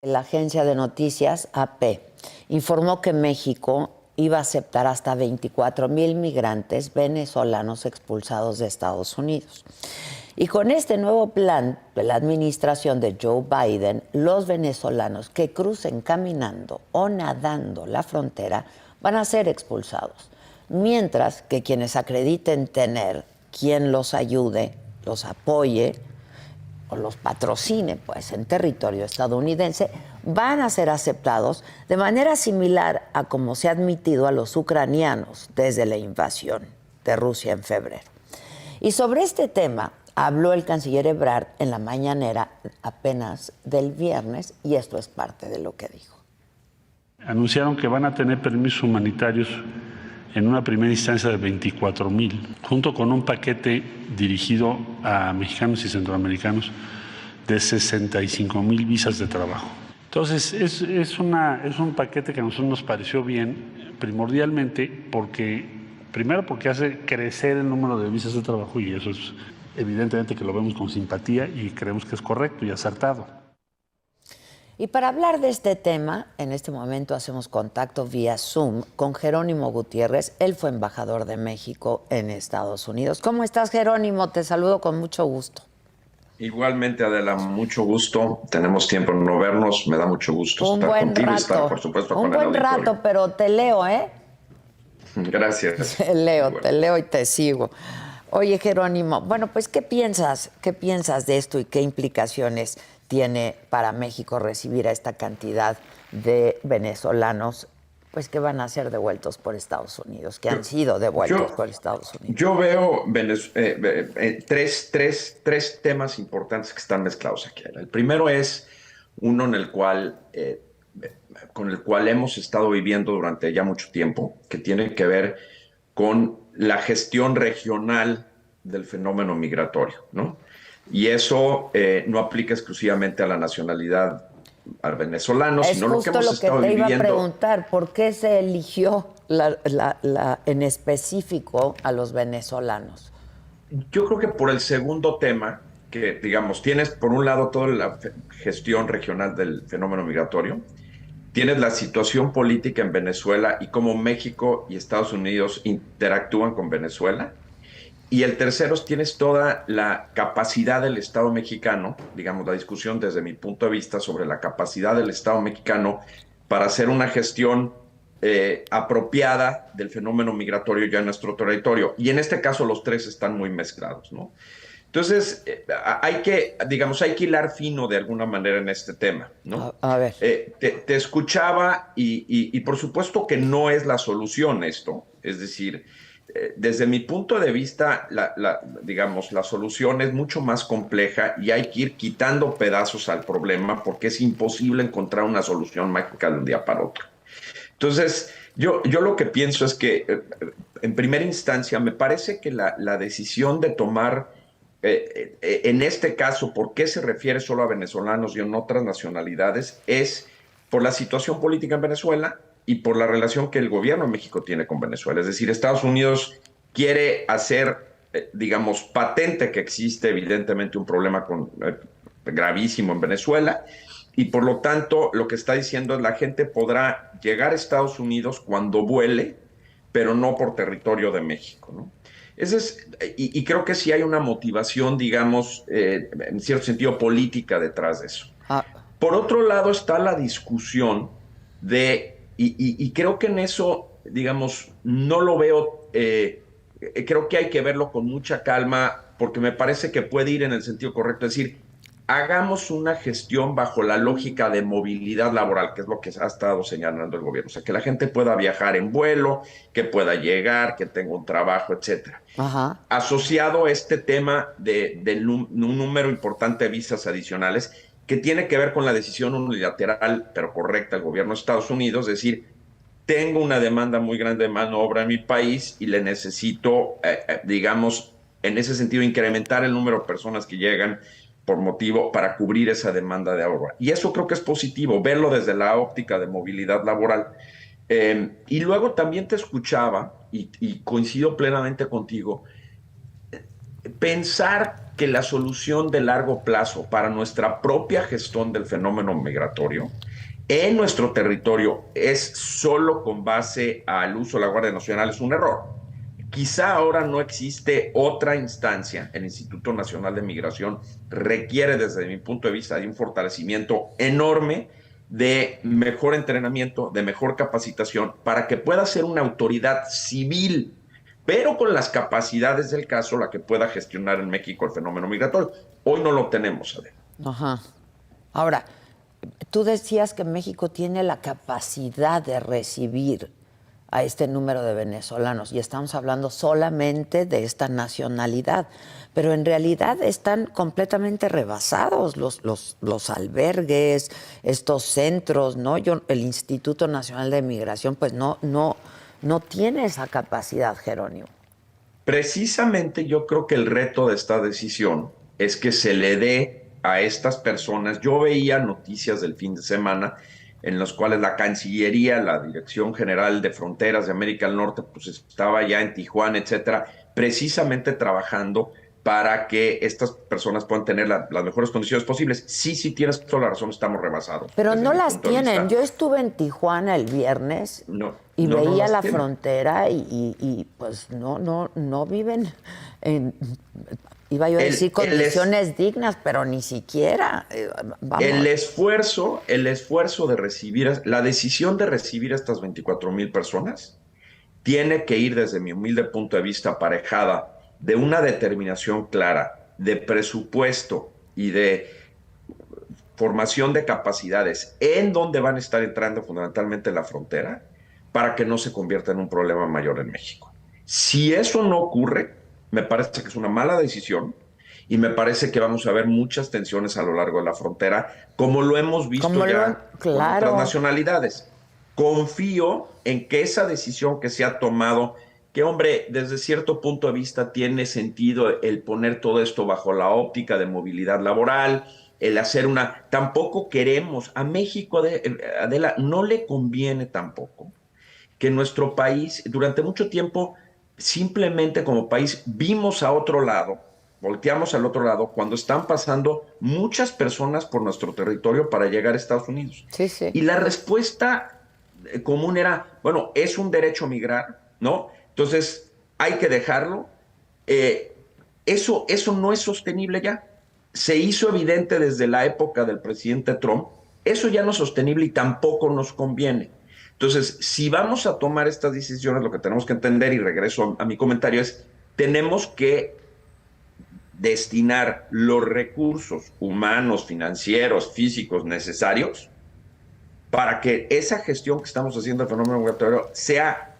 La agencia de noticias AP informó que México iba a aceptar hasta 24,000 migrantes venezolanos expulsados de Estados Unidos. Y con este nuevo plan de la administración de Joe Biden, los venezolanos que crucen caminando o nadando la frontera van a ser expulsados, mientras que quienes acrediten tener quien los ayude, los apoye o los patrocine, pues, en territorio estadounidense, van a ser aceptados de manera similar a como se ha admitido a los ucranianos desde la invasión de Rusia en febrero. Y sobre este tema habló el canciller Ebrard en la mañanera apenas del viernes, y esto es parte de lo que dijo. Anunciaron que van a tener permisos humanitarios en una primera instancia de 24,000, junto con un paquete dirigido a mexicanos y centroamericanos de 65,000 visas de trabajo. Entonces, es un paquete que a nosotros nos pareció bien, primordialmente primero porque hace crecer el número de visas de trabajo, y eso es evidentemente que lo vemos con simpatía y creemos que es correcto y acertado. Y para hablar de este tema, en este momento hacemos contacto vía Zoom con Jerónimo Gutiérrez. Él fue embajador de México en Estados Unidos. ¿Cómo estás, Jerónimo? Te saludo con mucho gusto. Igualmente, Adela, mucho gusto. Tenemos tiempo en no vernos. Me da mucho gusto Un estar buen contigo rato. y estar, por supuesto, Un con el buen auditorio. rato, pero te leo, ¿eh? Gracias. Te leo y te sigo. Oye, Jerónimo, bueno, pues, ¿qué piensas de esto y qué implicaciones tiene para México recibir a esta cantidad de venezolanos, pues, que van a ser devueltos por Estados Unidos, que han sido devueltos por Estados Unidos? Yo veo tres temas importantes que están mezclados aquí. El primero es uno con el cual hemos estado viviendo durante ya mucho tiempo, que tiene que ver con la gestión regional del fenómeno migratorio, ¿no? Y eso no aplica exclusivamente a la nacionalidad al venezolano, sino lo que hemos estado viviendo. Es justo lo que te iba a preguntar, ¿por qué se eligió en específico a los venezolanos? Yo creo que por el segundo tema, que digamos, tienes por un lado toda la gestión regional del fenómeno migratorio, tienes la situación política en Venezuela y cómo México y Estados Unidos interactúan con Venezuela. Y el tercero, tienes toda la capacidad del Estado mexicano, digamos, la discusión desde mi punto de vista sobre la capacidad del Estado mexicano para hacer una gestión apropiada del fenómeno migratorio ya en nuestro territorio. Y en este caso los tres están muy mezclados, ¿no? Entonces, hay que hilar fino de alguna manera en este tema, ¿no? A ver. Te escuchaba y por supuesto que no es la solución esto. Es decir, desde mi punto de vista, la solución es mucho más compleja y hay que ir quitando pedazos al problema porque es imposible encontrar una solución mágica de un día para otro. Entonces, yo lo que pienso es que, en primera instancia, me parece que la decisión de tomar, en este caso, ¿por qué se refiere solo a venezolanos y en otras nacionalidades? Es por la situación política en Venezuela y por la relación que el gobierno de México tiene con Venezuela. Es decir, Estados Unidos quiere hacer, digamos, patente que existe evidentemente un problema gravísimo en Venezuela, y por lo tanto lo que está diciendo es la gente podrá llegar a Estados Unidos cuando vuele, pero no por territorio de México, ¿no? Y creo que sí hay una motivación, digamos, en cierto sentido política detrás de eso. Por otro lado está la discusión y creo que en eso, digamos, no lo veo, creo que hay que verlo con mucha calma porque me parece que puede ir en el sentido correcto, es decir, hagamos una gestión bajo la lógica de movilidad laboral, que es lo que ha estado señalando el gobierno. O sea, que la gente pueda viajar en vuelo, que pueda llegar, que tenga un trabajo, etcétera. Ajá. Asociado a este tema de un número importante de visas adicionales, que tiene que ver con la decisión unilateral, pero correcta, del gobierno de Estados Unidos, es decir, tengo una demanda muy grande de mano de obra en mi país y le necesito, digamos, en ese sentido, incrementar el número de personas que llegan para cubrir esa demanda de obra. Y eso creo que es positivo, verlo desde la óptica de movilidad laboral. Y luego también te escuchaba, y coincido plenamente contigo, pensar que la solución de largo plazo para nuestra propia gestión del fenómeno migratorio en nuestro territorio es solo con base al uso de la Guardia Nacional es un error. Quizá ahora no existe otra instancia. El Instituto Nacional de Migración requiere, desde mi punto de vista, de un fortalecimiento enorme de mejor entrenamiento, de mejor capacitación, para que pueda ser una autoridad civil, pero con las capacidades del caso, la que pueda gestionar en México el fenómeno migratorio. Hoy no lo tenemos, Adela. Ajá. Ahora, tú decías que México tiene la capacidad de recibir a este número de venezolanos y estamos hablando solamente de esta nacionalidad, pero en realidad están completamente rebasados los albergues, estos centros, ¿no? El Instituto Nacional de Migración pues no tiene esa capacidad, Jerónimo. Precisamente yo creo que el reto de esta decisión es que se le dé a estas personas. Yo veía noticias del fin de semana en los cuales la Cancillería, la Dirección General de Fronteras de América del Norte, pues estaba ya en Tijuana, etcétera, precisamente trabajando para que estas personas puedan tener las mejores condiciones posibles. Sí, tienes toda la razón, estamos rebasados. Pero no las tienen. Yo estuve en Tijuana el viernes y veía la frontera y pues no viven en... Iba yo a decir condiciones dignas, pero ni siquiera. Vamos. El esfuerzo de recibir, la decisión de recibir a estas 24,000 personas tiene que ir, desde mi humilde punto de vista, aparejada de una determinación clara de presupuesto y de formación de capacidades en donde van a estar entrando fundamentalmente la frontera, para que no se convierta en un problema mayor en México. Si eso no ocurre, me parece que es una mala decisión y me parece que vamos a ver muchas tensiones a lo largo de la frontera, como lo hemos visto con otras nacionalidades. Confío en que esa decisión que se ha tomado, que hombre, desde cierto punto de vista tiene sentido el poner todo esto bajo la óptica de movilidad laboral, el hacer Tampoco queremos, a México, Adela, no le conviene tampoco que nuestro país, durante mucho tiempo, simplemente como país vimos a otro lado, volteamos al otro lado cuando están pasando muchas personas por nuestro territorio para llegar a Estados Unidos. Sí, sí. Y la respuesta común era, bueno, es un derecho a migrar, ¿no? Entonces hay que dejarlo. Eso no es sostenible ya. Se hizo evidente desde la época del presidente Trump. Eso ya no es sostenible y tampoco nos conviene. Entonces, si vamos a tomar estas decisiones, lo que tenemos que entender, y regreso a mi comentario, es tenemos que destinar los recursos humanos, financieros, físicos necesarios para que esa gestión que estamos haciendo del fenómeno migratorio sea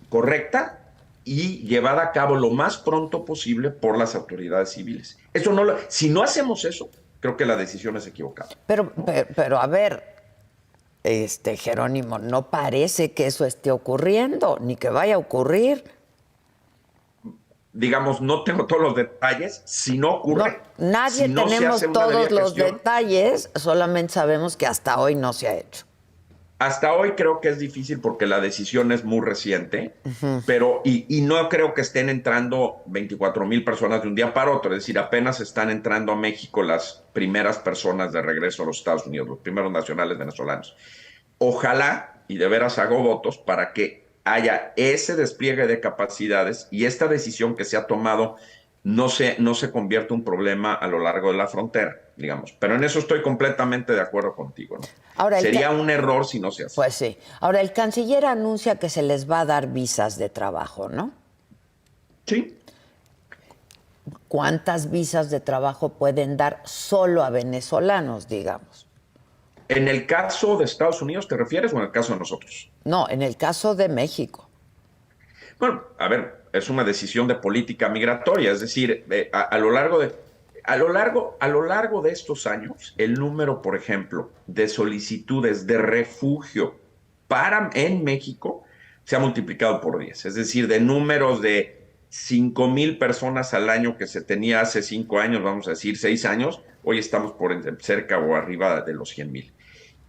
correcta y llevada a cabo lo más pronto posible por las autoridades civiles. Si no hacemos eso, creo que la decisión es equivocada. Pero a ver, Jerónimo, no parece que eso esté ocurriendo, ni que vaya a ocurrir. Digamos, no tengo todos los detalles. Si no ocurre, nadie si no tenemos todos los gestión, detalles, solamente sabemos que hasta hoy no se ha hecho. Hasta hoy creo que es difícil porque la decisión es muy reciente, pero y no creo que estén entrando 24,000 personas de un día para otro. Es decir, apenas están entrando a México las primeras personas de regreso a los Estados Unidos, los primeros nacionales venezolanos. Ojalá, y de veras hago votos, para que haya ese despliegue de capacidades y esta decisión que se ha tomado no se convierta en un problema a lo largo de la frontera, digamos. Pero en eso estoy completamente de acuerdo contigo, ¿no? Ahora, sería un error si no se hace. Pues sí. Ahora, el canciller anuncia que se les va a dar visas de trabajo, ¿no? Sí. ¿Cuántas visas de trabajo pueden dar solo a venezolanos, digamos? ¿En el caso de Estados Unidos te refieres o en el caso de nosotros? No, en el caso de México. Bueno, a ver, es una decisión de política migratoria, es decir, a lo largo de estos años, el número, por ejemplo, de solicitudes de refugio en México se ha multiplicado por 10. Es decir, de números de 5,000 personas al año que se tenía hace 5 años, vamos a decir 6 años, hoy estamos por cerca o arriba de los 100,000.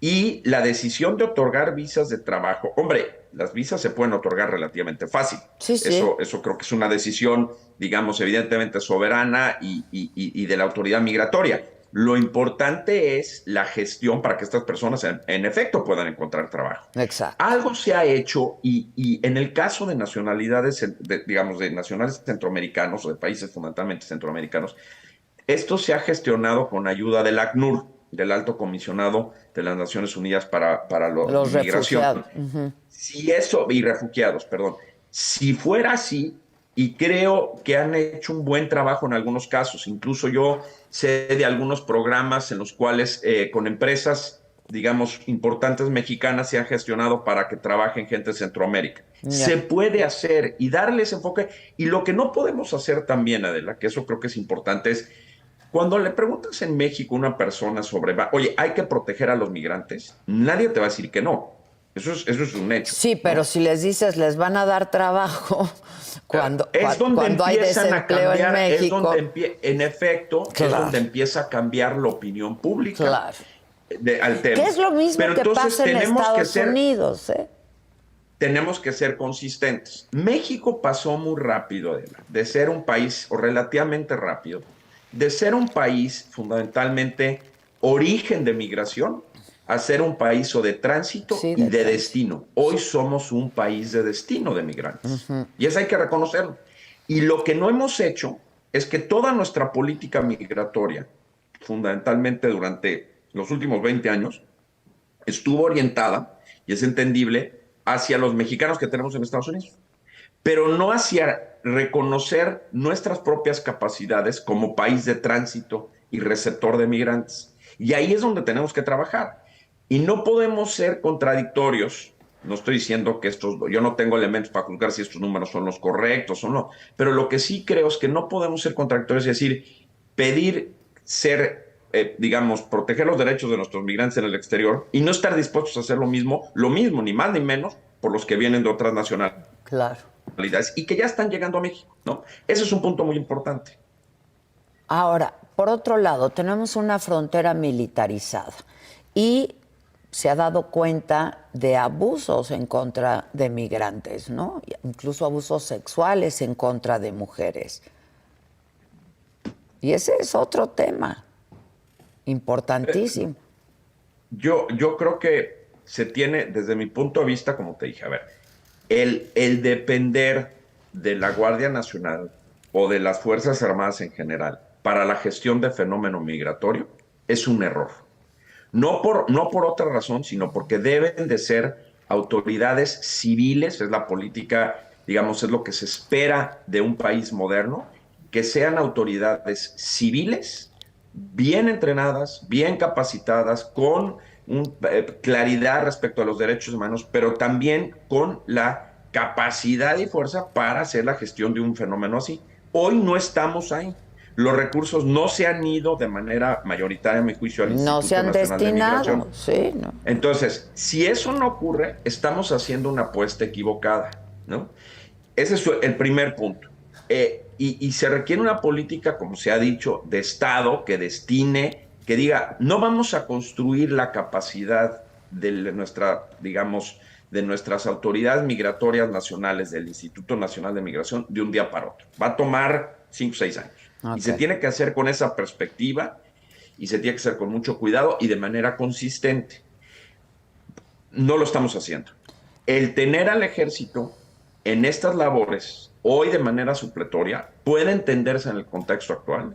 Y la decisión de otorgar visas de trabajo, hombre, las visas se pueden otorgar relativamente fácil. Sí, sí. Eso creo que es una decisión, digamos, evidentemente soberana y de la autoridad migratoria. Lo importante es la gestión para que estas personas en efecto puedan encontrar trabajo. Exacto. Algo se ha hecho y en el caso de nacionalidades, digamos, de nacionales centroamericanos o de países fundamentalmente centroamericanos, esto se ha gestionado con ayuda del ACNUR, del Alto Comisionado de las Naciones Unidas para la Los Inmigración. refugiados. Uh-huh. Si eso, y refugiados, perdón, si fuera así, y creo que han hecho un buen trabajo en algunos casos, incluso yo sé de algunos programas en los cuales con empresas, digamos, importantes mexicanas se han gestionado para que trabajen gente de Centroamérica. Yeah. Se puede hacer y darles enfoque. Y lo que no podemos hacer también, Adela, que eso creo que es importante, es cuando le preguntas en México a una persona sobre, oye, hay que proteger a los migrantes, nadie te va a decir que no. Eso es un hecho. Sí, pero ¿no? si les dices, les van a dar trabajo cuando hay desempleo en México. Es donde en efecto, claro, es donde empieza a cambiar la opinión pública claro, al tema. Que es lo mismo pero que pasa en Estados Unidos, ¿eh? Tenemos que ser consistentes. México pasó muy rápido, de ser un país, o relativamente rápido, de ser un país fundamentalmente origen de migración, a ser un país o de tránsito y de destino. Hoy somos un país de destino de migrantes. Uh-huh. Y eso hay que reconocerlo. Y lo que no hemos hecho es que toda nuestra política migratoria, fundamentalmente durante los últimos 20 años, estuvo orientada, y es entendible, hacia los mexicanos que tenemos en Estados Unidos, pero no hacia reconocer nuestras propias capacidades como país de tránsito y receptor de migrantes. Y ahí es donde tenemos que trabajar. Y no podemos ser contradictorios. No estoy diciendo que yo no tengo elementos para juzgar si estos números son los correctos o no, pero lo que sí creo es que no podemos ser contradictorios y decir, pedir ser, digamos, proteger los derechos de nuestros migrantes en el exterior y no estar dispuestos a hacer lo mismo, ni más ni menos, por los que vienen de otras nacionalidades. Claro. Y que ya están llegando a México, ¿no? Ese es un punto muy importante. Ahora, por otro lado, tenemos una frontera militarizada y se ha dado cuenta de abusos en contra de migrantes, ¿no? Incluso abusos sexuales en contra de mujeres. Y ese es otro tema importantísimo. Yo creo que se tiene, desde mi punto de vista, como te dije, a ver, el depender de la Guardia Nacional o de las Fuerzas Armadas en general para la gestión del fenómeno migratorio es un error. No por otra razón, sino porque deben de ser autoridades civiles, es la política, digamos, es lo que se espera de un país moderno, que sean autoridades civiles, bien entrenadas, bien capacitadas, con claridad respecto a los derechos humanos, pero también con la capacidad y fuerza para hacer la gestión de un fenómeno así. Hoy no estamos ahí. Los recursos no se han ido de manera mayoritaria, a mi juicio, al Instituto Nacional de Migración. No se han destinado, sí, ¿no? Entonces, si eso no ocurre, estamos haciendo una apuesta equivocada, ¿no? Ese es el primer punto. Y se requiere una política, como se ha dicho, de Estado que destine, que diga, no vamos a construir la capacidad de nuestras autoridades migratorias nacionales, del Instituto Nacional de Migración, de un día para otro. Va a tomar 5 o 6 años. Okay. Y se tiene que hacer con esa perspectiva y se tiene que hacer con mucho cuidado y de manera consistente. No lo estamos haciendo. El tener al ejército en estas labores, hoy de manera supletoria, puede entenderse en el contexto actual.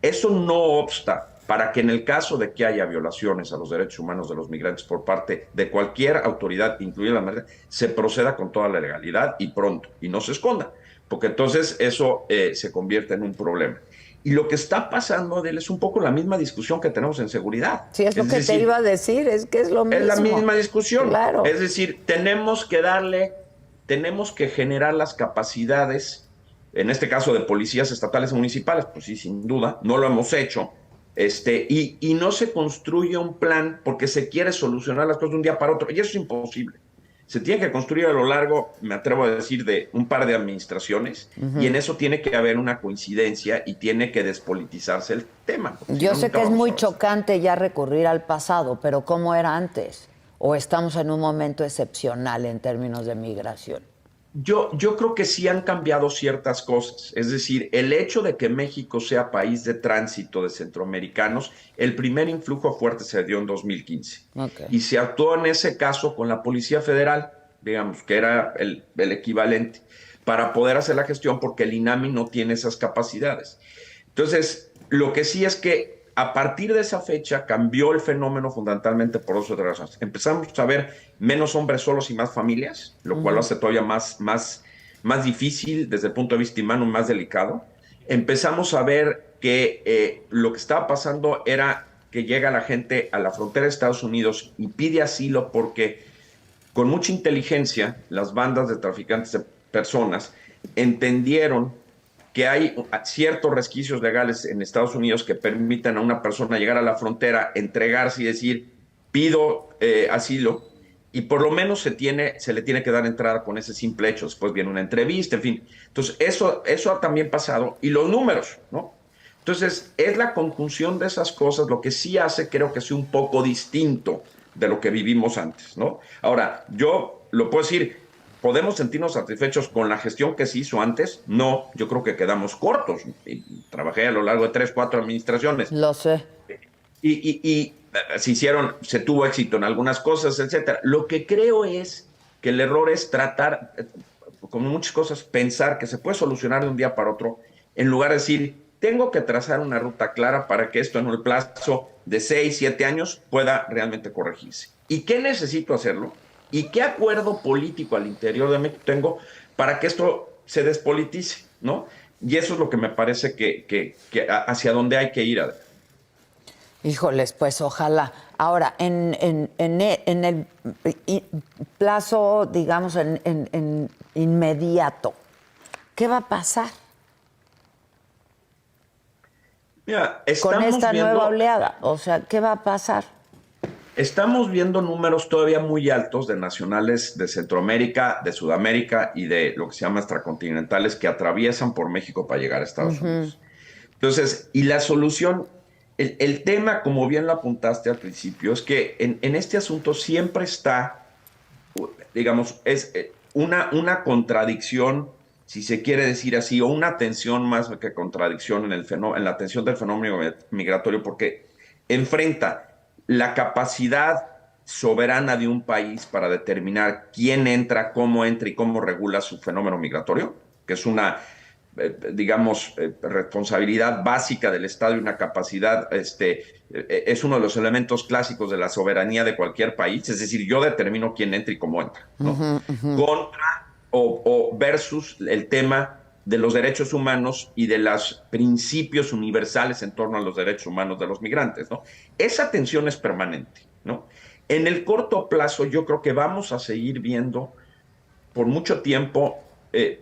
Eso no obsta para que en el caso de que haya violaciones a los derechos humanos de los migrantes por parte de cualquier autoridad, incluida la Marina, se proceda con toda la legalidad y pronto, y no se esconda, porque entonces eso se convierte en un problema. Y lo que está pasando, Adela, es un poco la misma discusión que tenemos en seguridad. Sí, es lo que te iba a decir, es que es lo mismo. Es la misma discusión. Claro. Es decir, tenemos que generar las capacidades, en este caso de policías estatales y municipales, pues sí, sin duda, no lo hemos hecho, y no se construye un plan porque se quiere solucionar las cosas de un día para otro, y eso es imposible. se tiene que construir a lo largo, me atrevo a decir, de un par de administraciones, y en eso tiene que haber una coincidencia y tiene que despolitizarse el tema. Yo sé que es muy chocante ya recurrir al pasado, pero ¿cómo era antes? ¿O estamos en un momento excepcional en términos de migración? Yo creo que sí han cambiado ciertas cosas. Es decir, el hecho de que México sea país de tránsito de centroamericanos, el primer influjo fuerte se dio en 2015. Okay. Y se actuó en ese caso con la Policía Federal, digamos, que era el equivalente, para poder hacer la gestión porque el INAMI no tiene esas capacidades. Entonces, lo que sí es que a partir de esa fecha cambió el fenómeno fundamentalmente por dos otras razones. Empezamos a ver menos hombres solos y más familias, lo cual lo hace todavía más difícil desde el punto de vista humano, más delicado. Empezamos a ver que lo que estaba pasando era que llega la gente a la frontera de Estados Unidos y pide asilo porque con mucha inteligencia las bandas de traficantes de personas entendieron que hay ciertos resquicios legales en Estados Unidos que permitan a una persona llegar a la frontera, entregarse y decir, pido asilo, y por lo menos se le tiene que dar entrada con ese simple hecho. Después viene una entrevista, en fin. Entonces, eso ha también pasado. Y los números, ¿no? Entonces, es la conjunción de esas cosas lo que sí hace, creo que sea un poco distinto de lo que vivimos antes, ¿no? Ahora, yo lo puedo decir, ¿podemos sentirnos satisfechos con la gestión que se hizo antes? No, yo creo que quedamos cortos. Y trabajé a lo largo de 3, 4 administraciones. Lo sé. Y se tuvo éxito en algunas cosas, etcétera. Lo que creo es que el error es tratar, como muchas cosas, pensar que se puede solucionar de un día para otro, en lugar de decir, tengo que trazar una ruta clara para que esto en el plazo de 6, 7 años pueda realmente corregirse. ¿Y qué necesito hacerlo? ¿Y qué acuerdo político al interior de México tengo para que esto se despolitice, ¿no? Y eso es lo que me parece que hacia dónde hay que ir. Híjoles, pues ojalá. Ahora, en el plazo, digamos, en inmediato, ¿qué va a pasar? Mira, con esta nueva oleada? O sea, ¿qué va a pasar? Estamos viendo números todavía muy altos de nacionales de Centroamérica, de Sudamérica y de lo que se llama extracontinentales que atraviesan por México para llegar a Estados Unidos. Entonces, y la solución, el tema, como bien lo apuntaste al principio, es que en este asunto siempre está, digamos, es una contradicción, si se quiere decir así, o una tensión más que contradicción en la atención del fenómeno migratorio, porque enfrenta la capacidad soberana de un país para determinar quién entra, cómo entra y cómo regula su fenómeno migratorio, que es una, digamos, responsabilidad básica del Estado y una capacidad, es uno de los elementos clásicos de la soberanía de cualquier país, es decir, yo determino quién entra y cómo entra, ¿no? Contra o versus el tema de los derechos humanos y de los principios universales en torno a los derechos humanos de los migrantes, ¿no? Esa tensión es permanente, ¿no? En el corto plazo yo creo que vamos a seguir viendo por mucho tiempo,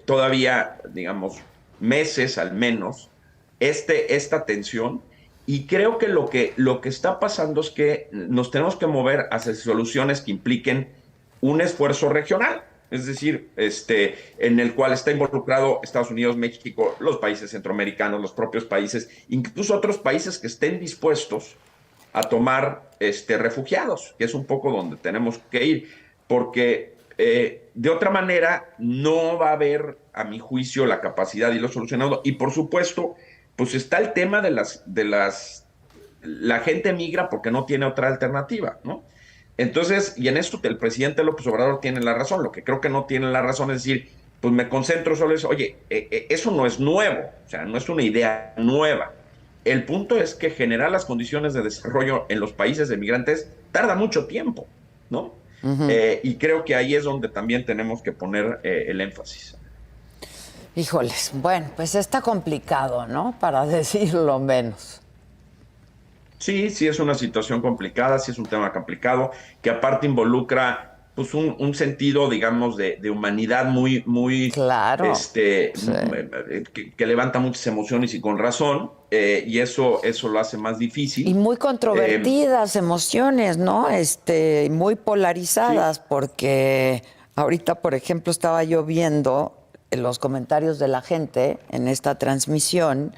todavía, digamos, meses al menos, esta tensión, y creo que lo que está pasando es que nos tenemos que mover hacia soluciones que impliquen un esfuerzo regional. Es decir, en el cual está involucrado Estados Unidos, México, los países centroamericanos, los propios países, incluso otros países que estén dispuestos a tomar refugiados, que es un poco donde tenemos que ir, porque de otra manera no va a haber, a mi juicio, la capacidad de irlo solucionando. Y por supuesto, pues está el tema de la gente migra porque no tiene otra alternativa, ¿no? Entonces, y en esto el presidente López Obrador tiene la razón. Lo que creo que no tiene la razón es decir, pues me concentro solo en eso. Oye, eso no es nuevo, o sea, no es una idea nueva. El punto es que generar las condiciones de desarrollo en los países de migrantes tarda mucho tiempo, ¿no? Y creo que ahí es donde también tenemos que poner el énfasis. Híjoles, bueno, pues está complicado, ¿no? Para decirlo menos. Sí, sí es una situación complicada, sí es un tema complicado, que aparte involucra pues un sentido, digamos, de humanidad muy claro, sí. que levanta muchas emociones y con razón, y eso lo hace más difícil. Y muy controvertidas emociones, ¿no? Muy polarizadas, sí. Porque Ahorita, por ejemplo, estaba yo viendo los comentarios de la gente en esta transmisión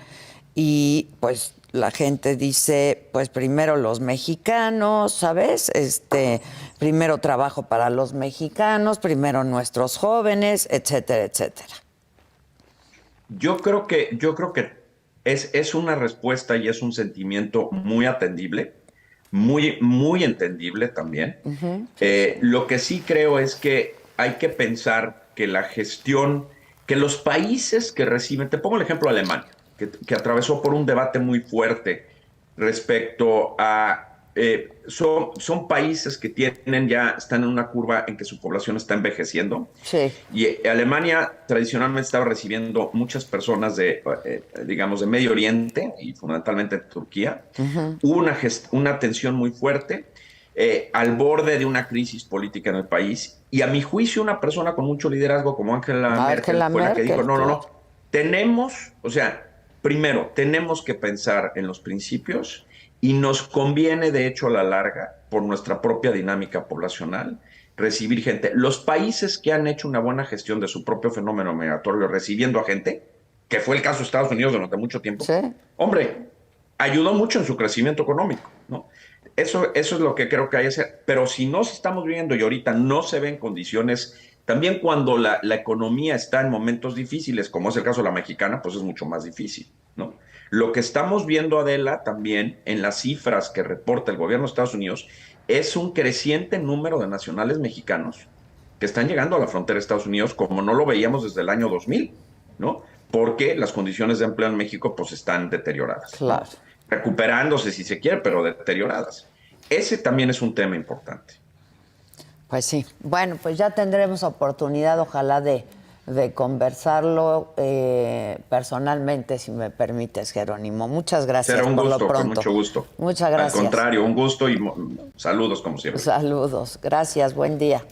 y pues la gente dice, pues primero los mexicanos, ¿sabes? Primero trabajo para los mexicanos, primero nuestros jóvenes, etcétera, etcétera. Yo creo que es una respuesta y es un sentimiento muy atendible, muy entendible también. Lo que sí creo es que hay que pensar que la gestión, que los países que reciben, te pongo el ejemplo de Alemania, que atravesó por un debate muy fuerte respecto a, son países que están en una curva en que su población está envejeciendo. Sí. Y Alemania tradicionalmente estaba recibiendo muchas personas digamos, de Medio Oriente y fundamentalmente de Turquía. Hubo una tensión muy fuerte, al borde de una crisis política en el país. Y a mi juicio, una persona con mucho liderazgo como Angela Merkel fue la que dijo, no, primero, tenemos que pensar en los principios y nos conviene, de hecho, a la larga, por nuestra propia dinámica poblacional, recibir gente. Los países que han hecho una buena gestión de su propio fenómeno migratorio recibiendo a gente, que fue el caso de Estados Unidos durante mucho tiempo, sí, hombre, ayudó mucho en su crecimiento económico, ¿no? Eso es lo que creo que hay que hacer. Pero si no estamos viendo y ahorita no se ven condiciones, también cuando la economía está en momentos difíciles, como es el caso de la mexicana, pues es mucho más difícil, ¿no? Lo que estamos viendo, Adela, también en las cifras que reporta el gobierno de Estados Unidos, es un creciente número de nacionales mexicanos que están llegando a la frontera de Estados Unidos como no lo veíamos desde el año 2000, ¿no? Porque las condiciones de empleo en México pues están deterioradas. claro. ¿No? Recuperándose si se quiere, pero deterioradas. Ese también es un tema importante. Pues sí. Bueno, pues ya tendremos oportunidad, ojalá, de conversarlo personalmente, si me permites, Jerónimo. Muchas gracias. Será un por gusto, lo pronto. con mucho gusto. Muchas gracias. Al contrario, un gusto y saludos como siempre. Saludos. Gracias. Buen día.